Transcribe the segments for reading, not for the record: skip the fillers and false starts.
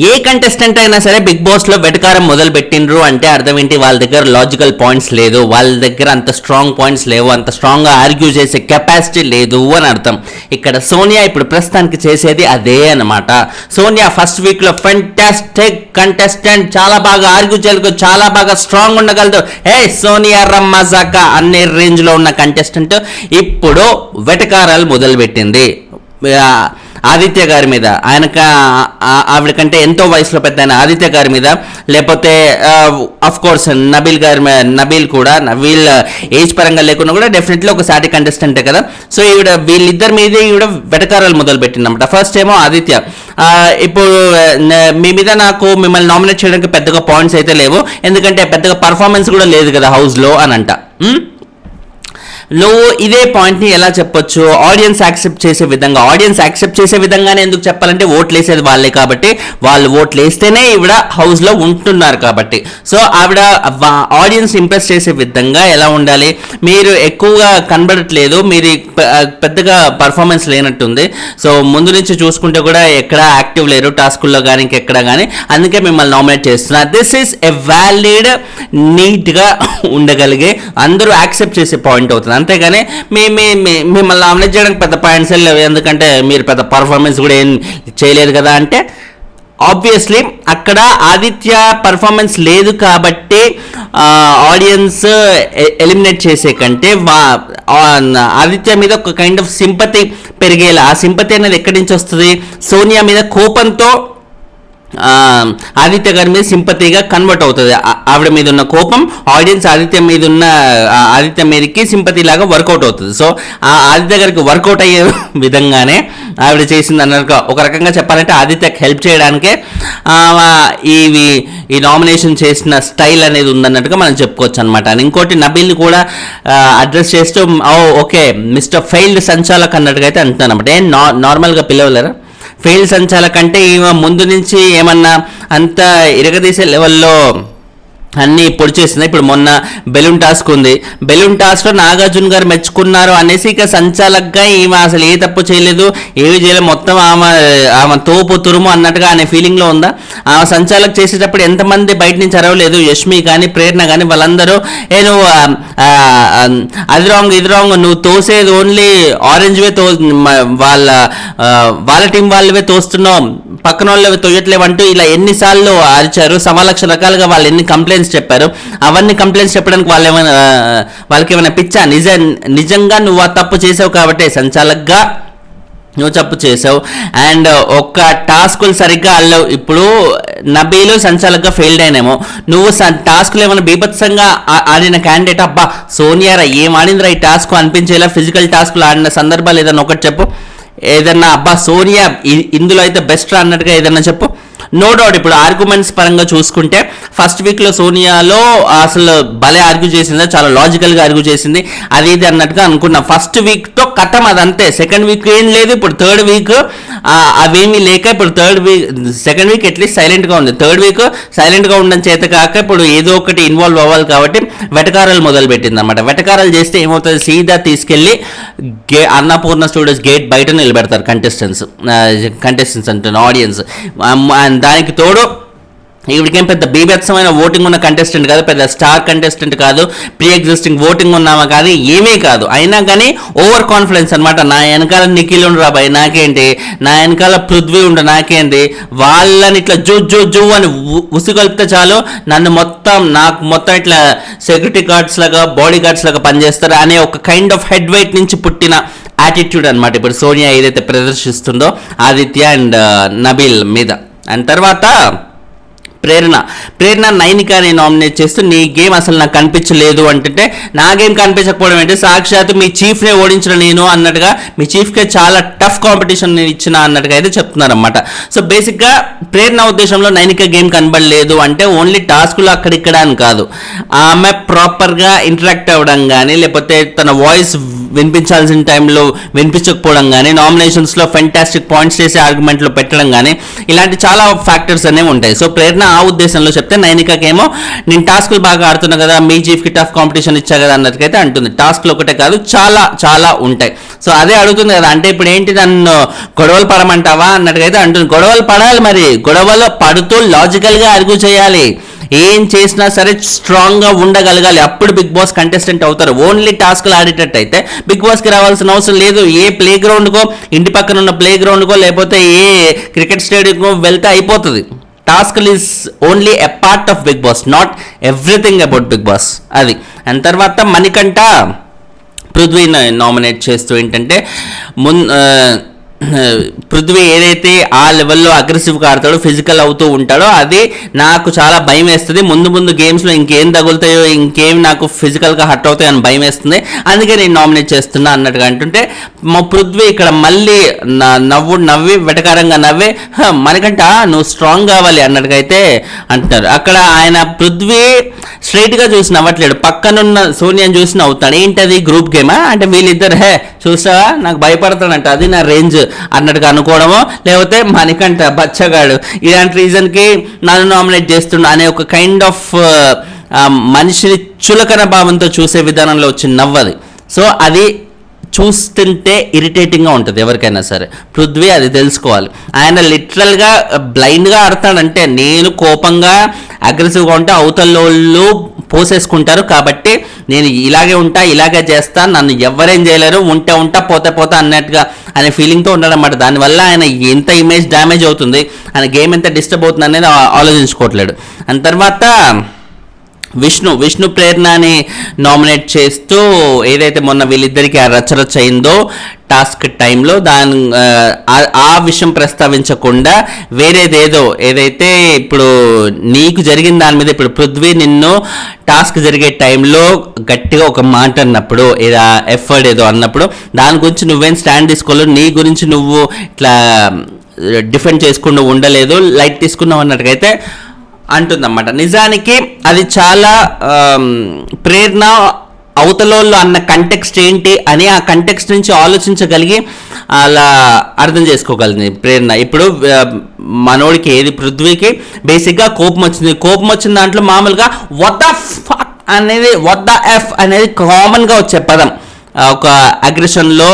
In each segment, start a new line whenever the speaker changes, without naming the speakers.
ఏ contestant అయినా సరే big boss లో వెటకారం మొదలు పెట్టిండ్రు అంటే అర్థం ఏంటి? వాళ్ళ దగ్గర లాజికల్ పాయింట్స్ లేదు, వాళ్ళ దగ్గర అంత స్ట్రాంగ్ పాయింట్స్ లేవు, అంత స్ట్రాంగ్ గా ఆర్గ్యూ చేసే కెపాసిటీ లేదు అని అర్థం. ఇక్కడ సోనియా ఇప్పుడు ప్రస్తుతానికి చేసేది అదే అనమాట. సోనియా ఫస్ట్ వీక్ లో ఫెంటాస్టిక్ కంటెస్టెంట్, చాలా బాగా ఆర్గ్యూ చేయగలదు, చాలా బాగా స్ట్రాంగ్ ఉండగలదు, సోనియా రమ్మజాకా అనే రేంజ్ లో ఉన్న కంటెస్టెంట్ ఇప్పుడు వెటకారాలు మొదలు పెట్టింది. ఆదిత్య గారి మీద, ఆవిడ కంటే ఎంతో వయసులో పెద్ద ఆయన ఆదిత్య గారి మీద, లేకపోతే అఫ్ కోర్స్ నబీల్ కూడా, నబీల్ ఏజ్ పరంగా లేకున్నా కూడా డెఫినెట్లీ ఒక సాటి కంటెస్టెంటే కదా. సో వీళ్ళిద్దరి మీద ఈవిడ వెటకారాలు మొదలు పెట్టిందన్నమాట. ఫస్ట్ ఏమో ఆదిత్య, ఇప్పుడు మీ మీద నాకు మిమ్మల్ని నామినేట్ చేయడానికి పెద్దగా పాయింట్స్ అయితే లేవు, ఎందుకంటే పెద్దగా పర్ఫార్మెన్స్ కూడా లేదు కదా హౌస్లో అని అంట. నువ్వు ఇదే పాయింట్ని ఎలా చెప్పొచ్చు? ఆడియన్స్ యాక్సెప్ట్ చేసే విధంగానే ఎందుకు చెప్పాలంటే ఓట్లు వేసేది వాళ్ళే కాబట్టి, వాళ్ళు ఓట్లు వేస్తేనే ఈవిడ హౌస్లో ఉంటున్నారు కాబట్టి. సో ఆవిడ ఆడియన్స్ ఇంప్రెస్ చేసే విధంగా ఎలా ఉండాలి? మీరు ఎక్కువగా కనబడట్లేదు, మీరు పెద్దగా పర్ఫార్మెన్స్ లేనట్టుంది, సో ముందు నుంచి చూసుకుంటే కూడా ఎక్కడ యాక్టివ్ లేరు టాస్కుల్లో కానీ ఇంకెక్కడ కానీ, అందుకే మిమ్మల్ని నామినేట్ చేస్తున్నా. దిస్ ఈస్ ఎ వ్యాలిడ్, నీట్గా ఉండగలిగే, అందరూ యాక్సెప్ట్ చేసే పాయింట్ అవుతుంది. అంతేగాని మిమ్మల్ని నామినేట్ చేయడానికి పెద్ద పాయింట్స్ లేవు, ఎందుకంటే మీరు పెద్ద పర్ఫార్మెన్స్ కూడా ఏం చేయలేదు కదా అంటే, ఆబ్వియస్లీ అక్కడ ఆదిత్య పర్ఫార్మెన్స్ లేదు కాబట్టి ఆడియన్స్ ఎలిమినేట్ చేసే కంటే ఆదిత్య మీద ఒక కైండ్ ఆఫ్ సింపతి పెరిగేలా, ఆ సింపతి అనేది ఎక్కడి నుంచి వస్తుంది? సోనియా మీద కోపంతో ఆదిత్య గారి మీద సింపతిగా కన్వర్ట్ అవుతుంది. ఆవిడ మీద ఉన్న కోపం ఆడియన్స్ ఆదిత్య మీదకి సింపతి లాగా వర్కౌట్ అవుతుంది. సో ఆ ఆదిత్య గారికి వర్కౌట్ అయ్యే విధంగానే ఆవిడ చేసింది అన్నట్టు, ఒక రకంగా చెప్పాలంటే ఆదిత్యకి హెల్ప్ చేయడానికే ఈ నామినేషన్ చేసిన స్టైల్ అనేది ఉందన్నట్టుగా మనం చెప్పుకోవచ్చు అనమాట. ఇంకోటి నబీల్ని కూడా అడ్రస్ చేస్తూ ఓకే మిస్టర్ ఫెయిల్డ్ సంచాలక్ అన్నట్టుగా అయితే అంటున్నాను అనమాట. నార్మల్గా పిలవలేరా? ఫెయిల్ సంచాలక్ అంటే ఈమె ముందు నుంచి ఏమన్నా అంత ఇరగదీసే లెవెల్లో అన్నీ పొడి చేసింది. ఇప్పుడు మొన్న బెలూన్ టాస్క్ ఉంది, బెలూన్ టాస్క్లో నాగార్జున గారు మెచ్చుకున్నారు అనేసి ఇక సంచాలక్గా ఈమె అసలు ఏ తప్పు చేయలేదు, ఏమి చేయలేదు, మొత్తం ఆమె తోపు తురుము అన్నట్టుగా అనే ఫీలింగ్లో ఉందా? ఆమె సంచాలక్ చేసేటప్పుడు ఎంతమంది బయట నుంచి అరవలేదు, యష్మి కానీ ప్రేరణ కానీ వాళ్ళందరూ నువ్వు అది రాంగ్ ఇది రాంగ్, నువ్వు తోసేది ఓన్లీ ఆరెంజ్ వే వాళ్ళ టీం వాళ్ళవే తోస్తున్నావు, పక్కన వాళ్ళు తొయ్యట్లేవంటూ ఇలా ఎన్నిసార్లు అరిచారు. సమాలక్ష రకాలుగా వాళ్ళు ఎన్ని కంప్లైంట్స్ చెప్పారు. అవన్నీ కంప్లైంట్స్ చెప్పడానికి వాళ్ళకి ఏమైనా పిచ్చా? నిజంగా నువ్వు ఆ తప్పు చేసావు కాబట్టి సంచాలక్గా నువ్వు తప్పు చేసావు. అండ్ ఒక్క టాస్కులు సరిగ్గా అల్లవు. ఇప్పుడు నబీలు సంచాలక్గా ఫెయిల్డ్ అయినేమో, నువ్వు టాస్కులు ఏమైనా బీభత్సంగా ఆడిన క్యాండిడేట్, అబ్బా సోనియారా ఏం ఆడిందిరా ఈ టాస్క్ అనిపించేలా ఫిజికల్ టాస్కులు ఆడిన సందర్భాలు ఏదన్నా ఒకటి చెప్పు. ఏదన్నా అబ్బా సోనియా ఇందులో అయితే బెస్ట్ అన్నట్టుగా ఏదన్నా చెప్పు. నో డౌట్ ఇప్పుడు ఆర్గ్యుమెంట్స్ పరంగా చూసుకుంటే ఫస్ట్ వీక్లో సోనియాలో అసలు భలే ఆర్గ్యూ చేసింది, చాలా లాజికల్గా ఆర్గ్యూ చేసింది, అది ఇది అన్నట్టుగా అనుకున్నా. ఫస్ట్ వీక్తో కథం అదంతే. సెకండ్ వీక్ ఏం లేదు, ఇప్పుడు థర్డ్ వీక్ అవేమీ లేక ఇప్పుడు సెకండ్ వీక్ అట్లీస్ట్ సైలెంట్గా ఉంది, థర్డ్ వీక్ సైలెంట్గా ఉండడం చేత కాక ఇప్పుడు ఏదో ఒకటి ఇన్వాల్వ్ అవ్వాలి కాబట్టి వెటకారాలు మొదలు పెట్టింది అనమాట. వెటకారాలు చేస్తే ఏమవుతుంది? సీదా తీసుకెళ్ళి అన్నపూర్ణ స్టూడియోస్ గేట్ బయట నిలబెడతారు కంటెస్టెంట్స్ అంటున్న ఆడియన్స్. దానికి తోడు ఈవిడికేం పెద్ద బీభత్సమైన ఓటింగ్ ఉన్న కంటెస్టెంట్ కాదు, పెద్ద స్టార్ కంటెస్టెంట్ కాదు, ప్రీ ఎగ్జిస్టింగ్ ఓటింగ్ ఉన్నామా కాదు, ఏమీ కాదు. అయినా కానీ ఓవర్ కాన్ఫిడెన్స్ అనమాట. నా వెనకాల నిఖిల్ ఉండు రాబాయ్ నాకేంటి, నా వెనకాల పృథ్వీ ఉండు నాకేంటి, వాళ్ళని ఇట్లా జూ అని ఉసిగొలిపితే చాలు నాకు మొత్తం ఇట్లా సెక్యూరిటీ గార్డ్స్ లాగా బాడీ గార్డ్స్ లాగా పనిచేస్తారు అనే ఒక కైండ్ ఆఫ్ హెడ్ వెయిట్ నుంచి పుట్టిన యాటిట్యూడ్ అనమాట ఇప్పుడు సోనియా ఏదైతే ప్రదర్శిస్తుందో ఆదిత్య అండ్ నబీల్ మీద. అండ్ తర్వాత ప్రేరణ నైనికాని నామినేట్ చేస్తూ నీ గేమ్ అసలు నాకు కనిపించలేదు అంటే, నా గేమ్ కనిపించకపోవడం ఏంటి, సాక్షాత్ మీ చీఫ్నే ఓడించిన నేను అన్నట్టుగా, మీ చీఫ్కే చాలా టఫ్ కాంపిటీషన్ నేను ఇచ్చిన అన్నట్టుగా అయితే చెప్తున్నారన్నమాట. సో బేసిక్గా ప్రేరణ ఉద్దేశంలో నైనిక గేమ్ కనబడలేదు అంటే ఓన్లీ టాస్కులు అక్కడిక్కడ అని కాదు, ఆమె ప్రాపర్గా ఇంటరాక్ట్ అవ్వడం కానీ లేకపోతే తన వాయిస్ వినిపించాల్సిన టైంలో వినిపించకపోవడం కానీ, నామినేషన్స్లో ఫెంటాస్టిక్ పాయింట్స్ చేసే ఆర్గ్యుమెంట్లో పెట్టడం కానీ, ఇలాంటి చాలా ఫ్యాక్టర్స్ అనేవి ఉంటాయి. సో ప్రేరణ ఆ ఉద్దేశంలో చెప్తే, నైనికకేమో నేను టాస్క్లు బాగా ఆడుతున్నా కదా, మీ చీఫ్కి టఫ్ కాంపిటీషన్ ఇచ్చా కదా అన్నట్టుకైతే అంటుంది. టాస్క్లు ఒకటే కాదు, చాలా చాలా ఉంటాయి. సో అదే అడుగుతుంది కదా, అంటే ఇప్పుడు ఏంటి నన్ను గొడవలు పడమంటావా అన్నట్టుకైతే అంటుంది. గొడవలు పడాలి, మరి గొడవలు పడుతూ లాజికల్గా ఆర్గ్యూ చేయాలి. ఏం చేసినా సరే స్ట్రాంగ్గా ఉండగలగాలి, అప్పుడు బిగ్ బాస్ కంటెస్టెంట్ అవుతారు. ఓన్లీ టాస్క్లు ఆడేటట్టు అయితే బిగ్ బాస్కి రావాల్సిన అవసరం లేదు. ఏ ప్లే గ్రౌండ్కో, ఇంటి పక్కన ఉన్న ప్లే గ్రౌండ్కో, లేకపోతే ఏ క్రికెట్ స్టేడియంకో వెళ్తే అయిపోతుంది. Task is only a part of Bigg Boss, not everything about Bigg Boss. అది అండ్ తర్వాత మణికంఠ పృథ్వీని నామినేట్ చేస్తూ ఏంటంటే పృథ్వీ ఏదైతే ఆ లెవెల్లో అగ్రెసివ్గా ఆడతాడో, ఫిజికల్ అవుతూ ఉంటాడో, అది నాకు చాలా భయం వేస్తుంది. ముందు గేమ్స్లో ఇంకేం తగులుతాయో, ఇంకేం నాకు ఫిజికల్గా హర్ట్ అవుతాయో అని భయం వేస్తుంది, అందుకే నేను నామినేట్ చేస్తున్నా అన్నట్టుగా అంటుంటే, మా పృథ్వీ ఇక్కడ మళ్ళీ నవ్వి వెటకారంగా నవ్వే మనకంట నువ్వు స్ట్రాంగ్ కావాలి అన్నట్టుగా అయితే అంటున్నారు. అక్కడ ఆయన పృథ్వీ స్ట్రైట్గా చూసి నవ్వట్లేడు, పక్కనున్న సోనియాని చూసి నవ్వుతాడు. ఏంటది గ్రూప్ గేమా అంటే వీళ్ళిద్దరు చూసావా నాకు భయపడతాడంట, అది నా రేంజ్ అన్నట్టుగా అనుకోవడమో, లేకపోతే మనకంట బచ్చగాడు ఇలాంటి రీజన్కి నన్ను నామినేట్ చేస్తున్నా అనే ఒక కైండ్ ఆఫ్ మనిషిని చులకన భావంతో చూసే విధానంలో వచ్చిన నవ్వది. సో అది చూస్తుంటే ఇరిటేటింగ్గా ఉంటుంది ఎవరికైనా సరే. పృథ్వీ అది తెలుసుకోవాలి. ఆయన లిటరల్గా బ్లైండ్గా ఆడతాడంటే, నేను కోపంగా అగ్రెసివ్గా ఉంటే అవతల పోసేసుకుంటారు, కాబట్టి నేను ఇలాగే ఉంటా, ఇలాగే చేస్తా, నన్ను ఎవరేం చేయలేరు, ఉంటా పోతా అన్నట్టుగా అనే ఫీలింగ్తో ఉన్నాడన్నమాట. దానివల్ల ఆయన ఎంత ఇమేజ్ డ్యామేజ్ అవుతుంది, ఆయన గేమ్ ఎంత డిస్టర్బ్ అవుతుంది అనేది ఆలోచించుకోవట్లేడు. అండ్ తర్వాత విష్ణు ప్రేరణని నామినేట్ చేస్తూ ఏదైతే మొన్న వీళ్ళిద్దరికి ఆ రచ్చరచ్చ అయిందో టాస్క్ టైంలో, ఆ విషయం ప్రస్తావించకుండా వేరేదేదో ఏదైతే ఇప్పుడు నీకు జరిగిన దాని మీద, ఇప్పుడు పృథ్వీ నిన్ను టాస్క్ జరిగే టైంలో గట్టిగా ఒక మాట అన్నప్పుడు, ఏదో ఎఫర్ట్ ఏదో అన్నప్పుడు దాని గురించి నువ్వేం స్టాండ్ తీసుకోలేదు, నీ గురించి నువ్వు ఇట్లా డిఫెండ్ చేసుకుంటూ ఉండలేదు, లైట్ తీసుకున్నావు అన్నట్టుగైతే అంటుందన్నమాట. నిజానికి అది చాలా ప్రేరణ అవతలోళ్ళు అన్న కంటెక్స్ట్ ఏంటి అని ఆ కంటెక్స్ట్ నుంచి ఆలోచించగలిగి అలా అర్థం చేసుకోగలిగింది ప్రేరణ. ఇప్పుడు మనోడికి ఏది పృథ్వీకి బేసిక్గా కోపం వచ్చిన దాంట్లో మామూలుగా వాట్ ద ఫక్ అనేది, వాట్ ద ఎఫ్ అనేది కామన్గా వచ్చే పదం ఒక అగ్రెషన్లో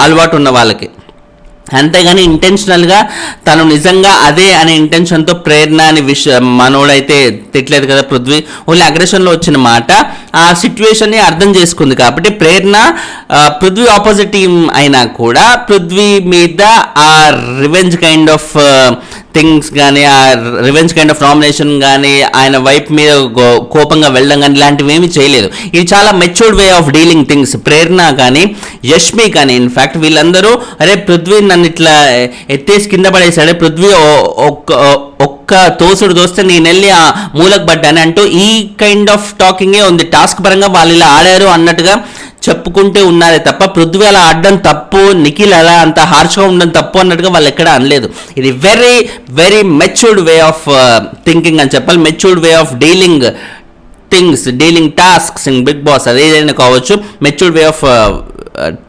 అలవాటు ఉన్న వాళ్ళకి. అంతేగాని ఇంటెన్షనల్గా తను నిజంగా అదే అనే ఇంటెన్షన్తో ప్రేరణ అని మనోడైతే తిట్టలేదు కదా పృథ్వీ, ఓన్లీ అగ్రెషన్లో వచ్చిన మాట ఆ సిచ్యువేషన్ని అర్థం చేసుకుంది. కాబట్టి ప్రేరణ పృథ్వీ ఆపోజిట్ టీం అయినా కూడా పృథ్వీ మీద ఆ రివెంజ్ కైండ్ ఆఫ్ థింగ్స్ కానీ, ఆ రివెంజ్ కైండ్ ఆఫ్ నామినేషన్ కానీ, ఆయన వైపు మీద కోపంగా వెళ్ళడం కానీ ఇలాంటివి ఏమీ చేయలేదు. ఇది చాలా matured way of dealing things. Prerana కానీ, యష్మి కానీ, ఇన్ఫ్యాక్ట్ వీళ్ళందరూ అరే పృథ్వీ నన్ను ఇట్లా ఎత్తేసి కింద పడేసాడే, పృథ్వీ ఒక్క తోసుడు దోస్తే నేను వెళ్ళి ఆ మూలకు పడ్డాను అంటూ ఈ కైండ్ ఆఫ్ టాకింగే ఉంది. టాస్క్ పరంగా వాళ్ళు ఇలా ఆడారు అన్నట్టుగా చెప్పుకుంటూ ఉన్నారే తప్ప పృథ్వీ అలా ఆడడం తప్పు, నిఖిల్ అలా అంత హార్ష్గా ఉండడం తప్పు అన్నట్టుగా వాళ్ళు ఎక్కడ అనలేదు. ఇది very very matured way of thinking అని చెప్పాలి, matured way of dealing things, dealing tasks in Bigg Boss. అదేదైనా కావచ్చు, matured way of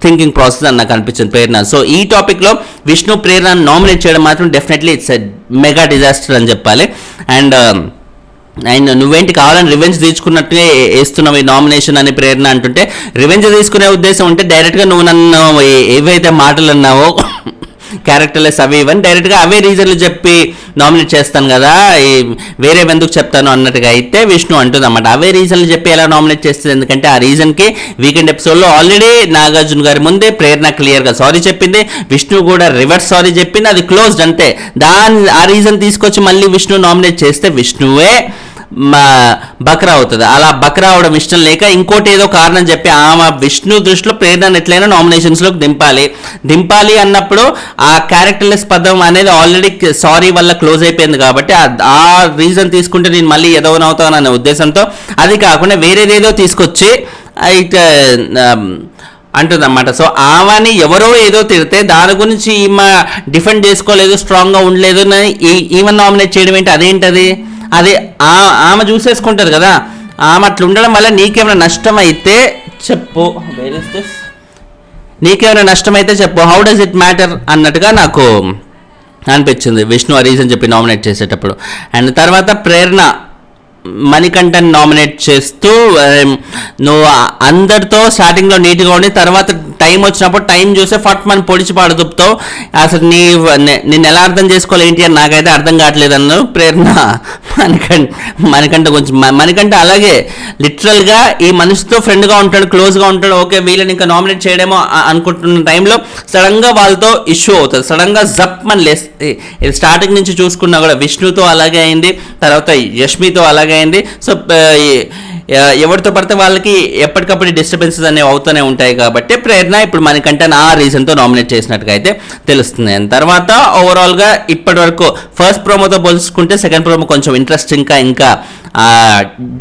thinking process అని నాకు అనిపించింది ప్రేరణ. సో ఈ టాపిక్లో విష్ణు ప్రేరణ నామినేట్ చేయడం మాత్రం definitely it's a mega disaster అని చెప్పాలి. అండ్ నువ్వేంటి కావాలని రివెంజ్ తీసుకున్నట్టుగా వేస్తున్నావు ఈ నామినేషన్ అని ప్రేరణ అంటుంటే, రివెంజ్ తీసుకునే ఉద్దేశం ఉంటే డైరెక్ట్గా నువ్వు నన్ను ఏవైతే మాటలు అన్నావో క్యారెక్టర్లెస్ అవి ఇవన్నీ డైరెక్ట్గా అవే రీజన్లు చెప్పి నామినేట్ చేస్తాను కదా, వేరే ఎందుకు చెప్తాను అన్నట్టుగా అయితే విష్ణు అంటుంది అన్నమాట. అవే రీజన్లు చెప్పి ఎలా నామినేట్ చేస్తుంది, ఎందుకంటే ఆ రీజన్కి వీకెండ్ ఎపిసోడ్లో ఆల్రెడీ నాగార్జున గారి ముందే ప్రేరణ క్లియర్గా సారీ చెప్పింది, విష్ణు కూడా రివర్స్ సారీ చెప్పింది, అది క్లోజ్డ్ అంతే. ఆ రీజన్ తీసుకొచ్చి మళ్ళీ విష్ణు నామినేట్ చేస్తే విష్ణువే బక్రా అవుతుంది. అలా బక్రా అవడం ఇష్టం లేక ఇంకోటి ఏదో కారణం చెప్పి ఆమె విష్ణు దృష్టిలో ప్రేరణ ఎట్లయినా నామినేషన్స్లోకి దింపాలి అన్నప్పుడు ఆ క్యారెక్టర్లెస్ పదం అనేది ఆల్రెడీ సారీ వల్ల క్లోజ్ అయిపోయింది. కాబట్టి ఆ రీజన్ తీసుకుంటే నేను మళ్ళీ ఎదవనవుతాను అనే ఉద్దేశంతో, అది కాకుండా వేరేదేదో తీసుకొచ్చి అయితే అంటుందన్నమాట. సో ఆమెని ఎవరో ఏదో తిడితే దాని గురించి ఈమె డిఫెండ్ చేసుకోలేదు, స్ట్రాంగ్గా ఉండలేదు అని ఈమె నామినేట్ చేయడం ఏంటి, అదేంటది? అది ఆమె చూసేసుకుంటుంది కదా. ఆమె అట్లా ఉండడం వల్ల నీకేమైనా నష్టం అయితే చెప్పు. నీకేమైనా నష్టమైతే చెప్పు, హౌ డస్ ఇట్ మ్యాటర్ అన్నట్టుగా నాకు అనిపించింది విష్ణు ఆ రీజన్ చెప్పి నామినేట్ చేసేటప్పుడు. అండ్ తర్వాత ప్రేరణ మణికంఠన్ నామినేట్ చేస్తూ నువ్వు అందరితో స్టార్టింగ్లో నీట్గా ఉండి తర్వాత టైం వచ్చినప్పుడు టైం చూస్తే ఫట్ మనం పొడిచి పాడుతావు, అసలు నిన్ను ఎలా అర్థం చేసుకోవాలి ఏంటి అని నాకైతే అర్థం కావట్లేదు అన్న ప్రేరణ. మణికంఠ కొంచెం మణికంఠ అలాగే లిటరల్గా ఈ మనిషితో ఫ్రెండ్గా ఉంటాడు, క్లోజ్గా ఉంటాడు, ఓకే వీళ్ళని ఇంకా నామినేట్ చేయడేమో అనుకుంటున్న టైంలో సడన్గా వాళ్ళతో ఇష్యూ అవుతుంది, సడన్గా జప్ మన లేస్తే. స్టార్టింగ్ నుంచి చూసుకున్నా కూడా విష్ణుతో అలాగే అయింది, తర్వాత యష్మితో అలాగే అయింది. సో ఎవరితో పడితే వాళ్ళకి ఎప్పటికప్పుడు డిస్టర్బెన్సెస్ అనేవి అవుతూనే ఉంటాయి కాబట్టి ప్రేరణ ఇప్పుడు మనకంటే ఆ రీజన్తో నామినేట్ చేసినట్టుగా అయితే తెలుస్తుంది. అండ్ తర్వాత ఓవరాల్గా ఇప్పటి వరకు ఫస్ట్ ప్రోమోతో పోల్చుకుంటే సెకండ్ ప్రోమో కొంచెం ఇంట్రెస్టింగ్గా ఇంకా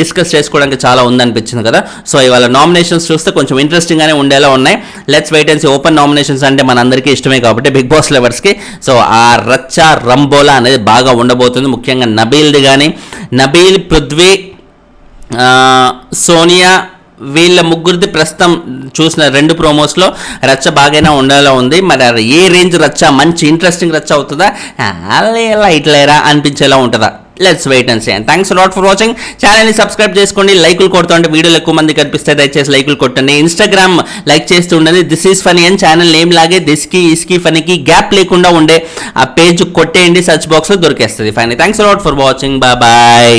డిస్కస్ చేసుకోవడానికి చాలా ఉందనిపించింది కదా. సో ఇవాళ నామినేషన్స్ చూస్తే కొంచెం ఇంట్రెస్టింగ్గానే ఉండేలా ఉన్నాయి. Let's wait and see. Open nominations అంటే మనందరికీ ఇష్టమే కాబట్టి బిగ్ బాస్ లెవర్స్కి. సో ఆ రచ్చ రంబోలా అనేది బాగా ఉండబోతుంది. ముఖ్యంగా నబీల్ది కానీ, నబీల్, పృథ్వీ, సోనియా వీళ్ళ ముగ్గురిది ప్రస్తుతం చూసిన 2 ప్రోమోస్లో రచ్చ బాగానే ఉండేలా ఉంది. మరి ఏ రేంజ్ రచ్చ, మంచి ఇంట్రెస్టింగ్ రచ్చ అవుతుందా, లైట్ లేరా అనిపించేలా ఉంటుందా? Let's wait and see. And thanks lot for watching. ఛానల్ని సబ్స్క్రైబ్ చేసుకోండి, లైకులు కొడుతుంటే వీడియోలు ఎక్కువ మంది కనిపిస్తే దయచేసి లైకులు కొట్టండి. ఇన్స్టాగ్రామ్ లైక్ చేస్తూ ఉండండి. దిస్ ఈజ్ ఫనీ అని ఛానల్ నేమ్ లాగే దిస్కి ఇస్కి ఫనీకి గ్యాప్ లేకుండా ఉండే ఆ పేజ్ కొట్టేయండి, సర్చ్ బాక్స్లో దొరికేస్తుంది. Final thanks lot for watching, bye.